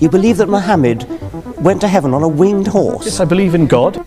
You believe that Muhammad went to heaven on a winged horse? Yes, I believe in God.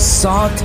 7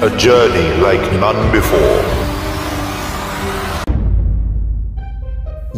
A journey like none before.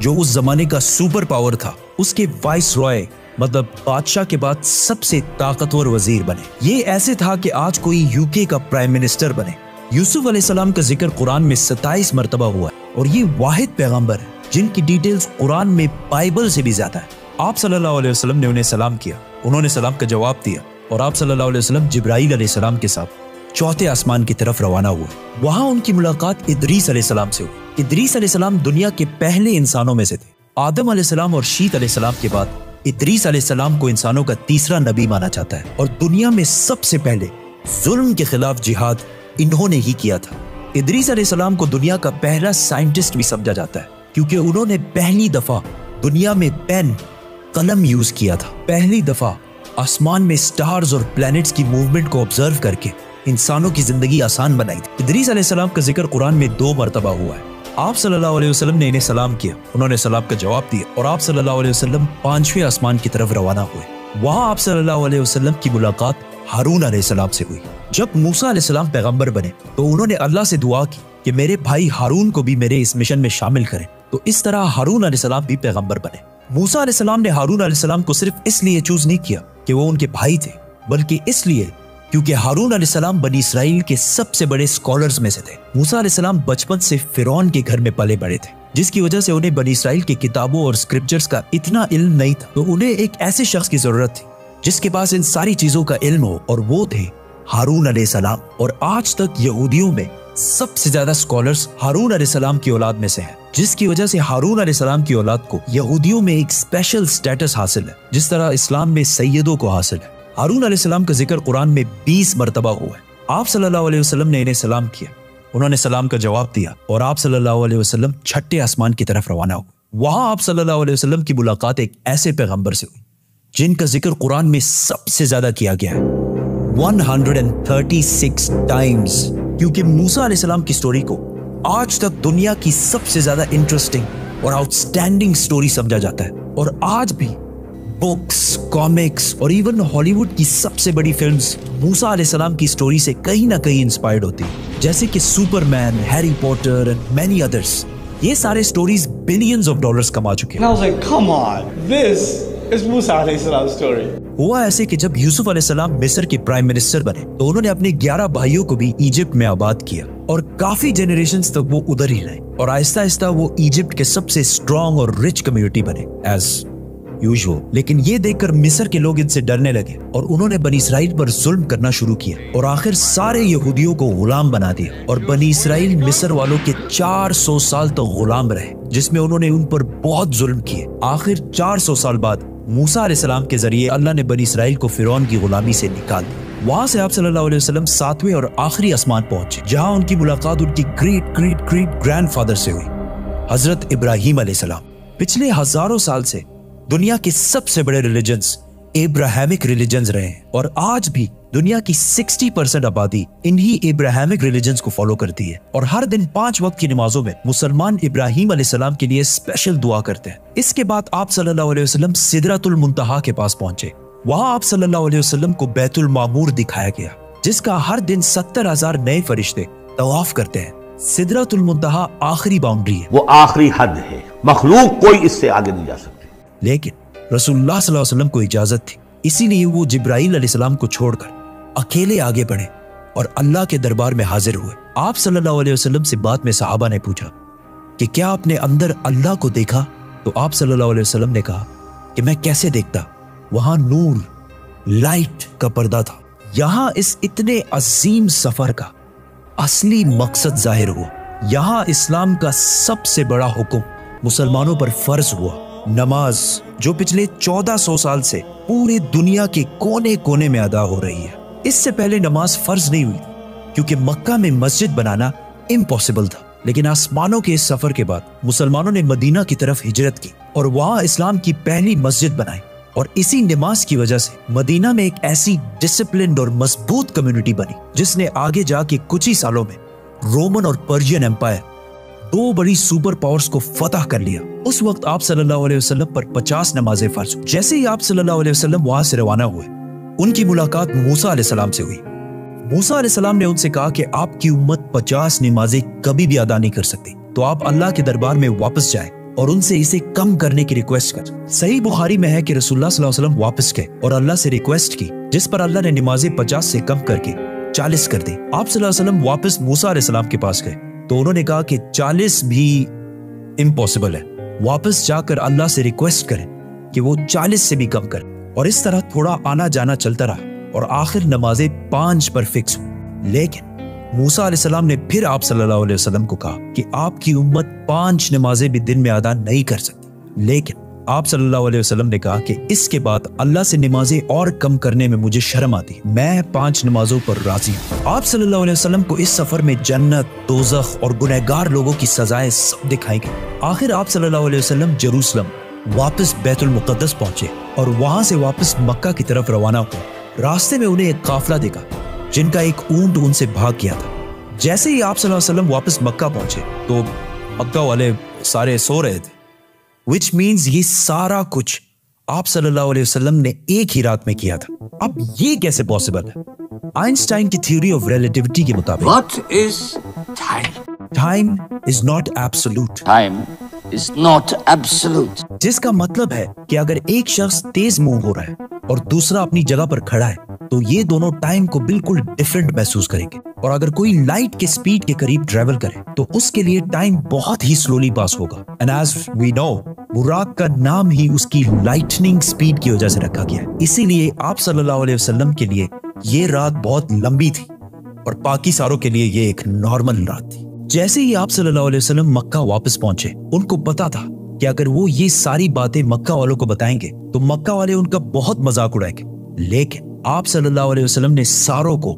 جو اس زمانے کا super power تھا، اس کے voice رائے مطلب بادشاہ کے بعد سب سے طاقتور وزیر بنے۔ یہ ایسے تھا کہ آج کوئی UK کا پرائم منسٹر بنے۔ یوسف علیہ السلام کا ذکر قرآن میں 27 مرتبہ ہوا ہے اور یہ واحد پیغمبر ہے جن کی ڈیٹیلز قرآن میں بائبل سے بھی زیادہ ہے۔ آپ صلی اللہ علیہ وسلم نے انہیں سلام کیا، انہوں نے سلام کا جواب دیا اور آپ صلی اللہ علیہ وسلم جبرائیل علیہ السلام کے ساتھ چوتھے آسمان کی طرف روانہ ہوئے۔ وہاں ان کی ملاقات ادریس علیہ السلام سے ہوئی۔ ادریس علیہ السلام دنیا کے پہلے انسانوں میں سے تھے۔ آدم علیہ السلام اور شیت علیہ السلام کے بعد ادریس علیہ السلام کو انسانوں کا تیسرا نبی مانا جاتا ہے اور دنیا میں سب سے پہلے ظلم کے خلاف جہاد انہوں نے ہی کیا تھا۔ ادریس علیہ السلام کو دنیا کا پہلا سائنٹسٹ بھی سمجھا جاتا ہے کیونکہ انہوں نے پہلی دفعہ دنیا میں پین قلم یوز کیا تھا، پہلی دفعہ آسمان میں سٹارز اور پلانٹس کی موومنٹ کو آبزرو کر کے انسانوں کی زندگی آسان بنائی تھی۔ ادریس علیہ السلام کا ذکر قرآن میں 2 مرتبہ ہوا ہے۔ آپ صلی اللہ علیہ وسلم نے انہیں سلام کیا، انہوں نے سلام کا جواب دیا اور آپ صلی اللہ علیہ وسلم 5ویں آسمان کی طرف روانہ ہوئے۔ وہاں آپ صلی اللہ علیہ وسلم کی ملاقات ہارون علیہ السلام سے ہوئی۔ جب موسیٰ علیہ السلام پیغمبر بنے تو انہوں نے اللہ سے دعا کی کہ میرے بھائی ہارون کو بھی میرے اس مشن میں شامل کریں، تو اس طرح ہارون علیہ السلام بھی پیغمبر بنے۔ موسیٰ علیہ السلام نے ہارون علیہ السلام کو صرف اس لیے چوز نہیں کیا کہ وہ ان کے بھائی تھے، بلکہ اس لیے کیونکہ ہارون علیہ السلام بنی اسرائیل کے سب سے بڑے اسکالرز میں سے تھے۔ موسیٰ علیہ السلام بچپن سے فرعون کے گھر میں پلے بڑے تھے، جس کی وجہ سے انہیں بنی اسرائیل کی کتابوں اور اسکرپچرز کا اتنا علم نہیں تھا، تو انہیں ایک ایسے شخص کی ضرورت تھی جس کے پاس ان ساری چیزوں کا علم ہو، اور وہ تھے ہارون علیہ السلام۔ اور آج تک یہودیوں میں سب سے زیادہ اسکالرز ہارون علیہ السلام کی اولاد میں سے ہیں، جس کی وجہ سے ہارون علیہ السلام کی اولاد کو یہودیوں میں ایک اسپیشل سٹیٹس حاصل ہے، جس طرح اسلام میں سیدوں کو حاصل ہے۔ ہارون علیہ السلام کا ذکر قرآن میں 20 مرتبہ ہوا ہے۔ آپ صلی اللہ علیہ وسلم نے انہیں سلام کیا، انہوں نے سلام کا جواب دیا اور آپ صلی اللہ علیہ وسلم 6ٹھے آسمان کی طرف روانہ ہوئے۔ وہاں آپ صلی اللہ علیہ وسلم کی ملاقات ایک ایسے پیغمبر سے ہوئی جن کا ذکر قرآن میں سب سے زیادہ کیا گیا ہے، 136 ٹائمز، کیونکہ موسیٰ علیہ السلام کی سٹوری کو آج تک دنیا کی سب سے زیادہ انٹرسٹنگ اور آؤٹ اسٹینڈنگ سٹوری سمجھا جاتا ہے، اور آج بھی بکس، کامکس اور ایون ہالی ووڈ کی سب سے بڑی فلمز موسیٰ علیہ السلام کی سٹوری سے کہیں نہ کہیں انسپائرڈ ہوتی ہیں، جیسے کہ Superman, Harry Potter and many others. یہ سارے سٹوریز بلینز آف ڈالرز کما چکے ہیں۔ ہوا ایسے کہ جب یوسف علیہ السلام مصر کے پرائم منسٹر بنے تو انہوں نے اپنے 11 بھائیوں کو بھی ایجپٹ میں آباد کیا اور کافی جنریشنز تک وہ ادھر ہی رہے، اور آہستہ آہستہ وہ ایجپٹ کے سب سے اسٹرانگ اور رچ کمیونٹی بنے ایز یوزول۔ لیکن یہ دیکھ کر مصر کے لوگ ان سے ڈرنے لگے اور انہوں نے بنی اسرائیل پر ظلم کرنا شروع کیا اور آخر سارے یہودیوں کو غلام بنا دیا، اور بنی اسرائیل مصر والوں کے 400 سال تک غلام رہے، جس میں انہوں نے ان پر بہت ظلم کیے۔ آخر 400 سال بعد موسیٰ علیہ السلام کے ذریعے اللہ نے بنی اسرائیل کو فرعون کی غلامی سے نکال دیا۔ وہاں سے آپ صلی اللہ علیہ وسلم 7ویں اور آخری آسمان پہنچے، جہاں ان کی ملاقات ان کی great great great grand father سے ہوئی، حضرت ابراہیم علیہ السلام۔ پچھلے ہزاروں سال سے دنیا کے سب سے بڑے ریلیجنز ابراہیمک ریلیجنز رہے ہیں، اور آج بھی دنیا کی 60% آبادی انہی ابراہیمک ریلیجنز کو فالو کرتی ہے، اور ہر دن 5 وقت کی نمازوں میں مسلمان ابراہیم علیہ السلام کے لیے اسپیشل دعا کرتے ہیں۔ اس کے بعد آپ صلی اللہ علیہ وسلم سدرۃ المنتہا کے پاس پہنچے۔ وہاں آپ صلی اللہ علیہ وسلم کو بیت المعمور دکھایا گیا، جس کا ہر دن 70,000 نئے فرشتے طواف کرتے ہیں۔ سدرۃ المنتہا آخری باؤنڈری ہے، وہ آخری حد ہے، مخلوق کوئی اس سے آگے نہیں جا سکتی۔ لیکن رسول اللہ صلی اللہ علیہ وسلم کو اجازت تھی، اسی لیے وہ جبرائیل علیہ السلام کو چھوڑ کر اکیلے آگے بڑھے اور اللہ کے دربار میں حاضر ہوئے۔ آپ صلی اللہ علیہ وسلم سے بعد میں صحابہ نے پوچھا کہ کیا آپ نے اندر اللہ کو دیکھا؟ تو آپ صلی اللہ علیہ وسلم نے کہا کہ میں کیسے دیکھتا، وہاں نور، لائٹ کا پردہ تھا۔ یہاں اس اتنے عظیم سفر کا اصلی مقصد ظاہر ہوا۔ یہاں اسلام کا سب سے بڑا حکم مسلمانوں پر فرض ہوا، نماز، جو پچھلے 1400 سال سے پورے دنیا کے کونے کونے میں ادا ہو رہی ہے۔ اس سے پہلے نماز فرض نہیں ہوئی کیونکہ مکہ میں مسجد بنانا امپاسبل تھا، لیکن آسمانوں کے اس سفر کے بعد مسلمانوں نے مدینہ کی طرف ہجرت کی اور وہاں اسلام کی پہلی مسجد بنائی، اور اسی نماز کی وجہ سے مدینہ میں ایک ایسی ڈسپلنڈ اور مضبوط کمیونٹی بنی جس نے آگے جا کے کچھ ہی سالوں میں رومن اور پرشین امپائر، 2 بڑی سپر پاورز کو فتح کر لیا۔ اس وقت آپ صلی اللہ علیہ وسلم پر 50 نمازیں فرض ہوئی۔ جیسے ہی آپ صلی اللہ علیہ وسلم وہاں سے روانہ ہوئے، ان کی ملاقات موسیٰ علیہ السلام سے ہوئی۔ موسیٰ علیہ السلام نے ان سے کہا کہ آپ کی امت 50 نمازیں کبھی بھی ادا نہیں کر سکتی، تو آپ اللہ کے دربار میں واپس جائیں اور ان سے اسے کم کرنے کی ریکویسٹ کر۔ صحیح بخاری میں ہے کہ رسول اللہ صلی اللہ علیہ وسلم واپس گئے اور اللہ سے ریکویسٹ کی، جس پر اللہ نے نمازیں 50 سے کم کر کے 40 کر دی۔ آپ صلی اللہ علیہ وسلم واپس موسیٰ علیہ السلام کے پاس گئے تو انہوں نے کہا کہ 40 بھی امپاسبل ہے، واپس جا کر اللہ سے ریکویسٹ کریں کہ وہ 40 سے بھی کم کریں۔ اور اس طرح تھوڑا آنا جانا چلتا رہا اور آخر نمازیں 5 پر فکس ہوئی۔ لیکن موسیٰ علیہ السلام نے پھر آپ صلی اللہ علیہ وسلم کو کہا کہ آپ کی امت 5 نمازیں بھی دن میں ادا نہیں کر سکتی، لیکن آپ صلی اللہ علیہ وسلم نے کہا کہ اس کے بعد اللہ سے نمازیں اور کم کرنے میں مجھے شرم آتی، میں 5 نمازوں پر راضی ہوں۔ آپ صلی اللہ علیہ وسلم کو اس سفر میں جنت، دوزخ اور گنہگار لوگوں کی سزائیں سب دکھائی گئی۔ آخر آپ صلی اللہ علیہ وسلم جروسلم واپس بیت المقدس پہنچے اور وہاں سے واپس مکہ کی طرف روانہ ہوئے۔ راستے میں انہیں ایک قافلہ دیکھا جن کا ایک اونٹ ان سے بھاگ گیا تھا۔ جیسے ہی آپ صلی اللہ علیہ وسلم واپس مکہ پہنچے تو مکہ والے سارے سو رہے تھے، which means یہ سارا کچھ آپ صلی اللہ علیہ وسلم نے ایک ہی رات میں کیا تھا۔ اب یہ کیسے پاسبل ہے؟ آئنسٹائن کی تھیوری آف ریلیٹیوٹی کے مطابق What is time? Time is not absolute, Time is not absolute. جس کا مطلب ہے کہ اگر ایک شخص تیز موو ہو رہا ہے اور دوسرا اپنی جگہ پر کھڑا ہے تو یہ دونوں ٹائم کو بالکل ڈیفرنٹ محسوس کریں گے، اور اگر کوئی لائٹ کے سپیڈ کے قریب ٹریول کرے تو اس کے لیے ٹائم بہت ہی سلولی پاس ہوگا۔ And as we know, Buraq کا نام ہی اس کی لائٹننگ سپیڈ کی وجہ سے رکھا گیا ہے، اسی لیے آپ صلی اللہ علیہ وسلم کے لیے یہ رات بہت لمبی تھی اور باقی ساروں کے لیے یہ ایک نارمل رات تھی۔ جیسے ہی آپ صلی اللہ علیہ وسلم مکہ واپس پہنچے، ان کو پتا تھا کہ اگر وہ یہ ساری باتیں مکہ والوں کو بتائیں گے تو مکہ والے ان کا بہت مذاق اڑائیں گے، لیکن آپ صلی اللہ علیہ وسلم نے ساروں کو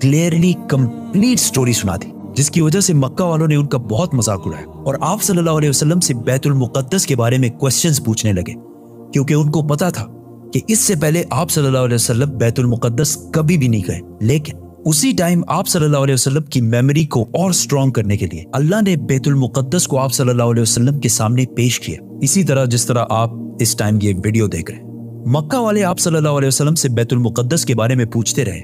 کلیئرلی کمپلیٹ سٹوری سنا دی، جس کی وجہ سے مکہ والوں نے ان کا بہت مذاق اڑایا اور آپ صلی اللہ علیہ وسلم سے بیت المقدس کے بارے میں کوسچنز پوچھنے لگے، کیونکہ ان کو پتا تھا کہ اس سے پہلے آپ صلی اللہ علیہ وسلم بیت المقدس کبھی بھی نہیں گئے۔ لیکن اسی ٹائم آپ صلی اللہ علیہ وسلم کی میموری کو اور سٹرونگ کرنے کے لیے اللہ نے بیت المقدس کو آپ صلی اللہ علیہ وسلم کے سامنے پیش کیا، اسی طرح جس طرح آپ اس ٹائم یہ ویڈیو دیکھ رہے ہیں۔ مکہ والے آپ صلی اللہ علیہ وسلم سے بیت المقدس کے بارے میں پوچھتے رہے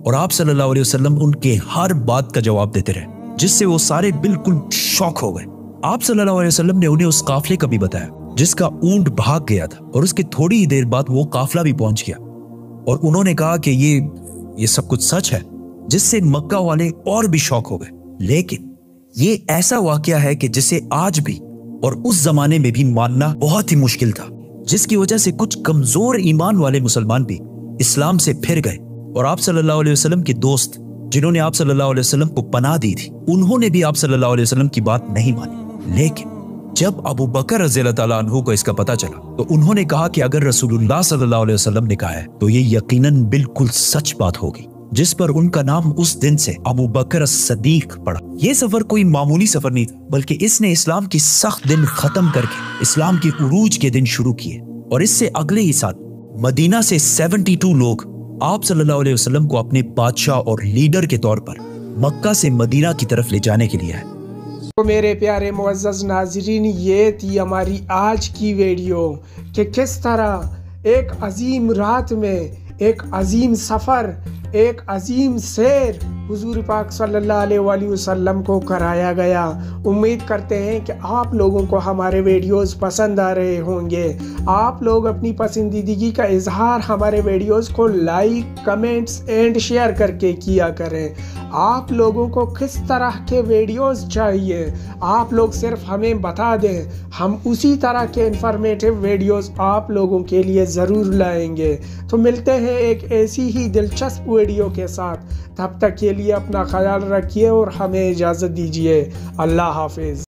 اور آپ صلی اللہ علیہ وسلم ان کے ہر بات کا جواب دیتے رہے، جس سے وہ سارے بالکل شوک ہو گئے۔ آپ صلی اللہ علیہ وسلم نے انہیں اس قافلے کا بھی بتایا جس کا اونٹ بھاگ گیا تھا، اور اس کے تھوڑی ہی دیر بعد وہ قافلہ بھی پہنچ گیا، اور انہوں نے کہا کہ یہ سب کچھ سچ ہے، جس سے مکہ والے اور بھی شوک ہو گئے۔ لیکن یہ ایسا واقعہ ہے کہ جسے آج بھی اور اس زمانے میں بھی ماننا بہت ہی مشکل تھا، جس کی وجہ سے کچھ کمزور ایمان والے مسلمان بھی اسلام سے پھر گئے، اور آپ صلی اللہ علیہ وسلم کے دوست جنہوں نے آپ صلی اللہ علیہ وسلم کو پناہ دی تھی، انہوں نے بھی آپ صلی اللہ علیہ وسلم کی بات نہیں مانی۔ لیکن جب ابو بکر رضی اللہ تعالیٰ عنہ کو اس کا پتہ چلا تو انہوں نے کہا کہ اگر رسول اللہ صلی اللہ علیہ وسلم نے کہا ہے تو یہ یقیناً بالکل سچ بات ہوگی، جس پر ان کا نام اس دن سے ابو بکر الصدیق پڑا۔ یہ سفر کوئی معمولی سفر نہیں تھا، بلکہ اس نے اسلام کی سخت دن ختم کر کے اسلام کے عروج کے دن شروع کیے، اور اس سے اگلے ہی سال مدینہ سے 72 لوگ آپ صلی اللہ علیہ وسلم کو اپنے بادشاہ اور لیڈر کے طور پر مکہ سے مدینہ کی طرف لے جانے کے لیے ہے۔ تو میرے پیارے معزز ناظرین، یہ تھی ہماری آج کی ویڈیو کہ کس طرح ایک عظیم رات میں ایک عظیم سفر، ایک عظیم سیر حضور پاک صلی اللہ علیہ وآلہ وسلم کو کرایا گیا۔ امید کرتے ہیں کہ آپ لوگوں کو ہمارے ویڈیوز پسند آ رہے ہوں گے۔ آپ لوگ اپنی پسندیدگی کا اظہار ہمارے ویڈیوز کو لائک، کمنٹس اینڈ شیئر کر کے کیا کریں۔ آپ لوگوں کو کس طرح کے ویڈیوز چاہیے آپ لوگ صرف ہمیں بتا دیں، ہم اسی طرح کے انفارمیٹیو ویڈیوز آپ لوگوں کے لیے ضرور لائیں گے۔ تو ملتے ہیں ایک ایسی ہی دلچسپ ویڈیو کے ساتھ، تب تک کے لیے اپنا خیال رکھیے اور ہمیں اجازت دیجیے۔ اللہ حافظ۔